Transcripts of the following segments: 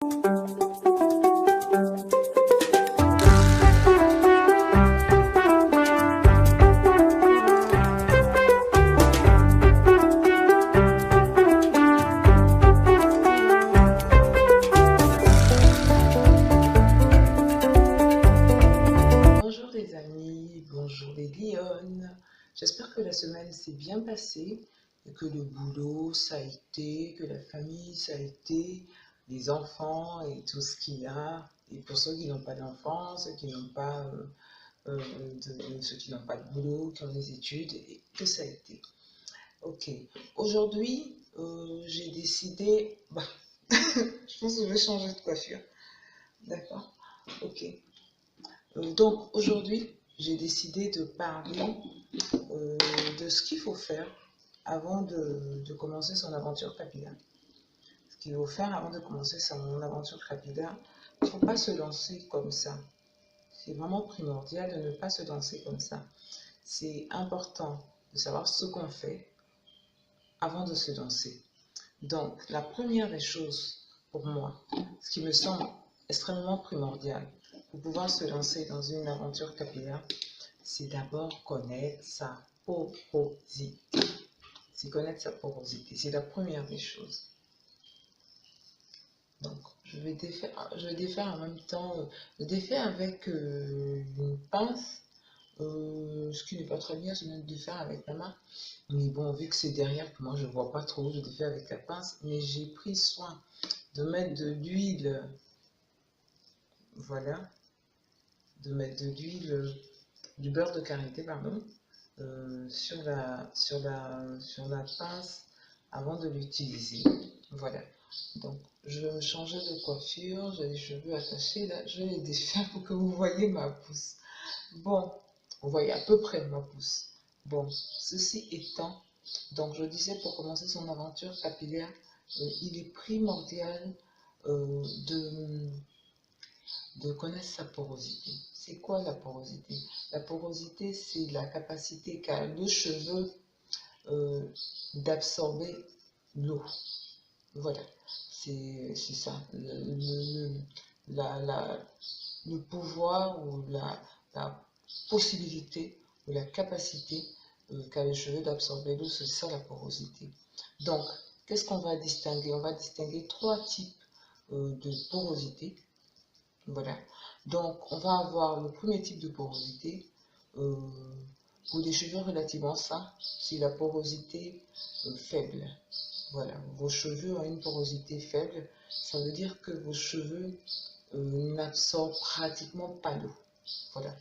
Bonjour les amis, bonjour les lionnes. J'espère que la semaine s'est bien passée, et que le boulot ça a été, que la famille ça a été, les enfants et tout ce qu'il y a. Et pour ceux qui n'ont pas d'enfants, ceux qui n'ont pas, ceux qui n'ont pas de boulot, qui ont des études, et que ça a été. Ok. Aujourd'hui, j'ai décidé, je pense que je vais changer de coiffure. D'accord. Ok. Donc aujourd'hui, j'ai décidé de parler de ce qu'il faut faire avant de commencer son aventure capillaire. Ce qu'il faut faire avant de commencer son aventure capillaire, il ne faut pas se lancer comme ça. C'est vraiment primordial de ne pas se lancer comme ça. C'est important de savoir ce qu'on fait avant de se lancer. Donc, la première des choses pour moi, ce qui me semble extrêmement primordial pour pouvoir se lancer dans une aventure capillaire, c'est d'abord connaître sa porosité. C'est connaître sa porosité. C'est la première des choses. Donc, je vais défaire en même temps, je défaire avec une pince. Ce qui n'est pas très bien, c'est même de faire avec la main. Mais bon, vu que c'est derrière, que moi je ne vois pas trop, je défais avec la pince. Mais j'ai pris soin de mettre de l'huile, voilà, de mettre de l'huile, du beurre de karité, pardon, sur la pince avant de l'utiliser. Voilà. Donc, je vais me changer de coiffure, j'ai les cheveux attachés, là, je vais les défaire pour que vous voyez ma pousse. Bon, vous voyez à peu près ma pousse. Bon, ceci étant, donc je disais pour commencer son aventure capillaire, il est primordial de connaître sa porosité. C'est quoi la porosité? La porosité, c'est la capacité qu'a le cheveu d'absorber l'eau. Voilà, c'est ça. Le pouvoir ou la possibilité ou la capacité qu'a le cheveu d'absorber l'eau, c'est ça la porosité. Donc, qu'est-ce qu'on va distinguer? On va distinguer trois types de porosité. Voilà. Donc, on va avoir le premier type de porosité. euh, pour des cheveux relativement sains, c'est la porosité faible. Voilà, vos cheveux ont une porosité faible. Ça veut dire que vos cheveux n'absorbent pratiquement pas l'eau. Voilà.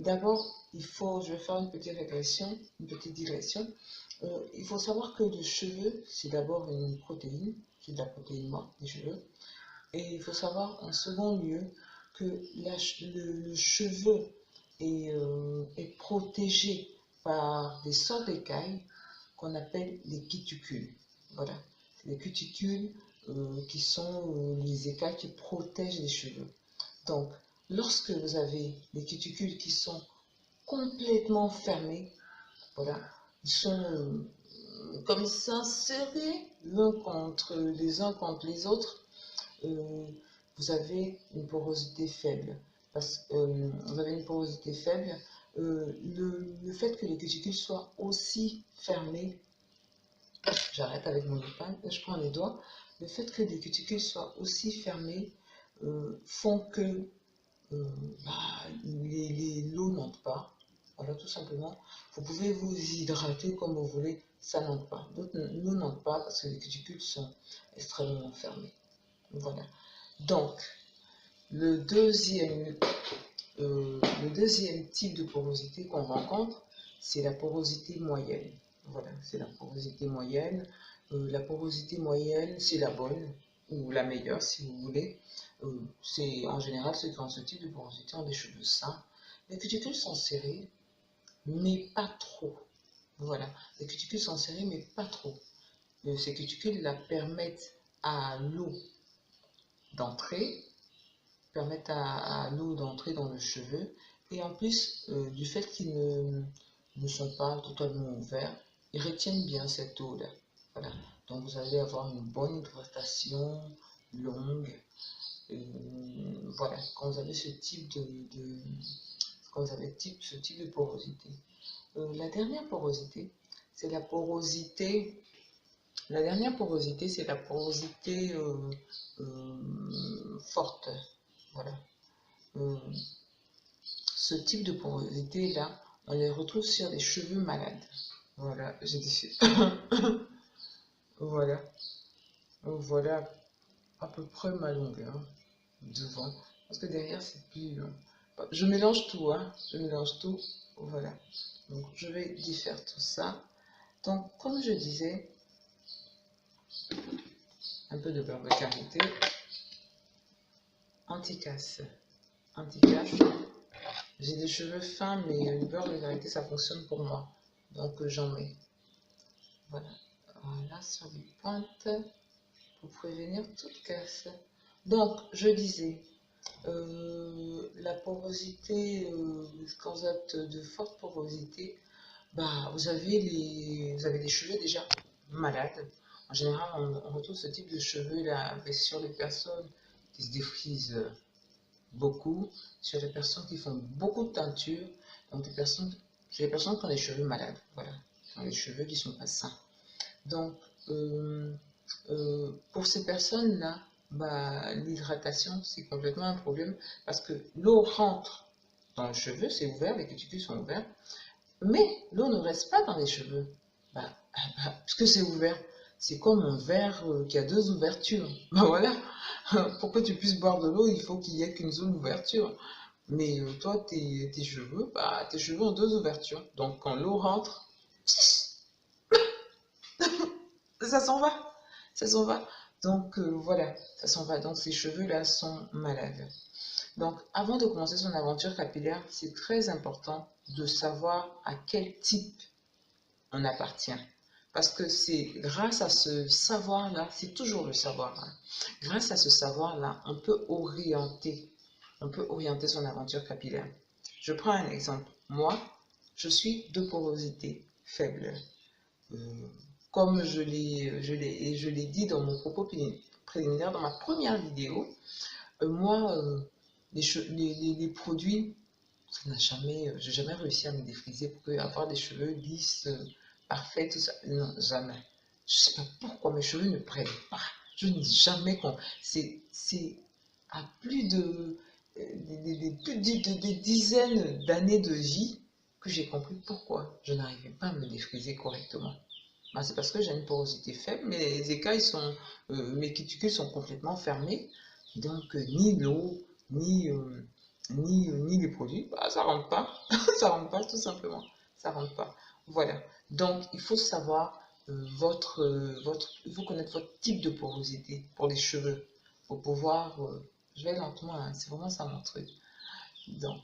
D'abord, je vais faire une petite régression, une petite digression. Il faut savoir que le cheveu, c'est d'abord une protéine, c'est de la protéine morte des cheveux. Et il faut savoir en second lieu que le cheveu est protégé par des sortes d'écailles qu'on appelle les cuticules. Voilà, c'est les cuticules qui sont les écailles qui protègent les cheveux. Donc, lorsque vous avez les cuticules qui sont complètement fermées, voilà, ils sont comme ça serrés les uns contre les autres, vous avez une porosité faible. Vous avez une porosité faible. Le fait que les cuticules soient aussi fermées, j'arrête avec mon épingle, je prends les doigts, le fait que les cuticules soient aussi fermées font que l'eau n'entre pas. Voilà, tout simplement. Vous pouvez vous hydrater comme vous voulez, ça n'entre pas. L'eau n'entre pas parce que les cuticules sont extrêmement fermées. Voilà. Donc, le deuxième type de porosité qu'on rencontre, c'est la porosité moyenne. Voilà, c'est la porosité moyenne. La porosité moyenne, c'est la bonne, ou la meilleure si vous voulez. C'est en général ceux qui ont ce type de porosité ont des cheveux sains. Les cuticules sont serrées, mais pas trop. Voilà, les cuticules sont serrées, mais pas trop. Ces cuticules la permettent à l'eau d'entrer, à l'eau d'entrer dans le cheveu, et en plus du fait qu'ils ne sont pas totalement ouverts, ils retiennent bien cette eau là. Voilà, donc vous allez avoir une bonne hydratation longue. Voilà, quand vous avez ce type quand vous avez ce type de porosité. La dernière porosité, c'est la porosité. La dernière porosité, c'est la porosité forte. Voilà. Ce type de porosité-là, on les retrouve sur les cheveux malades. Voilà, j'ai dit. Voilà. Voilà à peu près ma longueur devant. Parce que derrière, c'est plus. Je mélange tout, hein. Je mélange tout. Voilà. Donc, je vais défaire tout ça. Donc, comme je disais, un peu de beurre de karité, anti-casse. Anti-casse. J'ai des cheveux fins, mais le beurre de karité, ça fonctionne pour moi. Donc, j'en mets. Voilà. Voilà, sur les pointes, pour prévenir toute casse. Donc, je disais, la porosité, quand vous êtes de forte porosité, bah, vous avez des cheveux déjà malades. En général, on retrouve ce type de cheveux là sur les personnes qui se défrisent beaucoup, sur les personnes qui font beaucoup de teinture, donc chez les personnes qui ont des cheveux malades, voilà, qui ont des cheveux qui sont pas sains. Donc, pour ces personnes-là, bah, l'hydratation, c'est complètement un problème parce que l'eau rentre dans le cheveu, c'est ouvert, les cuticules sont ouverts, mais l'eau ne reste pas dans les cheveux. Bah, puisque c'est ouvert, c'est comme un verre qui a deux ouvertures. Bah voilà, pour que tu puisses boire de l'eau, il faut qu'il n'y ait qu'une seule ouverture. Mais toi, tes cheveux, bah, tes cheveux ont deux ouvertures. Donc quand l'eau rentre, ça s'en va. Ça s'en va. Donc voilà, ça s'en va. Donc ces cheveux-là sont malades. Donc avant de commencer son aventure capillaire, c'est très important de savoir à quel type on appartient. Parce que c'est grâce à ce savoir-là, c'est toujours le savoir, hein. Grâce à ce savoir-là, on peut orienter son aventure capillaire. Je prends un exemple. Moi, je suis de porosité faible. Euh, Comme je l'ai dit dans mon propos préliminaire, dans ma première vidéo, moi, les produits, j'ai jamais réussi à me défriser pour avoir des cheveux lisses, parfaits, tout ça. Non, jamais. Je sais pas pourquoi mes cheveux ne prennent pas. Je n'ai jamais compris. C'est à plus des dizaines d'années de vie que j'ai compris pourquoi je n'arrivais pas à me défriser correctement. Bah, c'est parce que j'ai une porosité faible, mes écailles mes cuticules sont complètement fermées. Donc, ni l'eau, ni, ni les produits, bah, ça rentre pas. Ça rentre pas, tout simplement. Ça rentre pas. Voilà. Donc, il faut savoir il faut connaître votre type de porosité pour les cheveux. Pour pouvoir, je vais lentement, hein, c'est vraiment ça mon truc. Donc,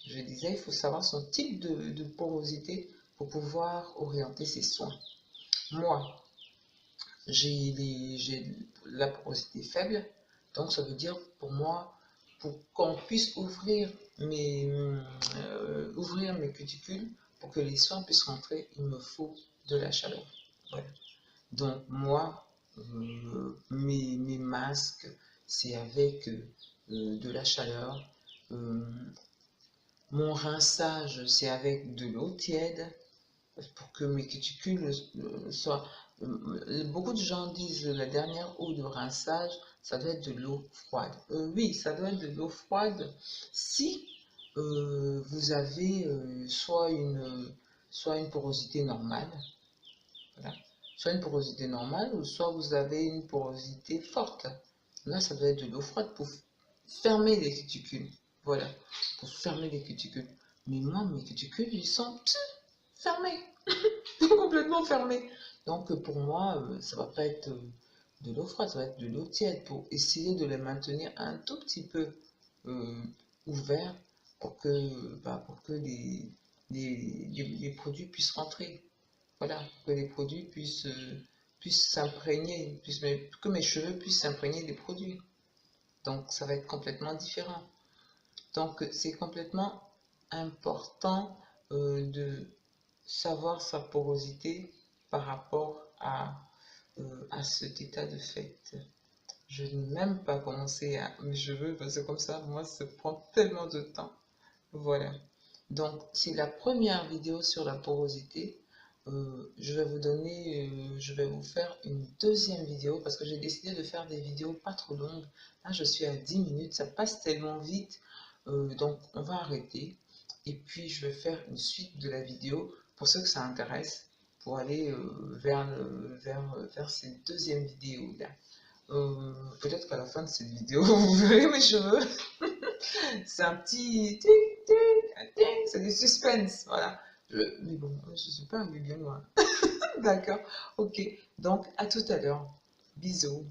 je disais, il faut savoir son type de porosité pour pouvoir orienter ses soins. Moi, j'ai la porosité faible, donc ça veut dire pour moi, pour qu'on puisse ouvrir mes cuticules, pour que les soins puissent rentrer, il me faut de la chaleur. Voilà. Donc moi, mes masques, c'est avec de la chaleur. Mon rinçage, c'est avec de l'eau tiède pour que mes cuticules soient... Beaucoup de gens disent la dernière eau de rinçage, ça doit être de l'eau froide. Oui, ça doit être de l'eau froide si vous avez soit une porosité normale, voilà, soit une porosité normale, ou soit vous avez une porosité forte. Là, ça doit être de l'eau froide pour fermer les cuticules. Voilà, pour fermer les cuticules. Mais moi, mes cuticules, ils sont fermés. Complètement fermé. Donc pour moi, ça va pas être de l'eau froide, ça va être de l'eau tiède pour essayer de les maintenir un tout petit peu ouverts pour que les produits puissent rentrer. Voilà, que les produits puissent s'imprégner, que mes cheveux puissent s'imprégner des produits. Donc ça va être complètement différent. Donc c'est complètement important de savoir sa porosité par rapport à cet état de fait. Je n'ai même pas commencé à mes cheveux parce que comme ça, moi, ça prend tellement de temps. Voilà. Donc, c'est la première vidéo sur la porosité. Je vais vous donner, je vais vous faire une deuxième vidéo parce que j'ai décidé de faire des vidéos pas trop longues. Là, je suis à 10 minutes, ça passe tellement vite. Donc, on va arrêter. Et puis, je vais faire une suite de la vidéo pour ceux que ça intéresse, pour aller vers cette deuxième vidéo-là. Peut-être qu'à la fin de cette vidéo, vous verrez mes cheveux. C'est un petit... C'est du suspense, voilà. Mais bon, je ne suis pas un bien loin. D'accord, ok. Donc, à tout à l'heure. Bisous.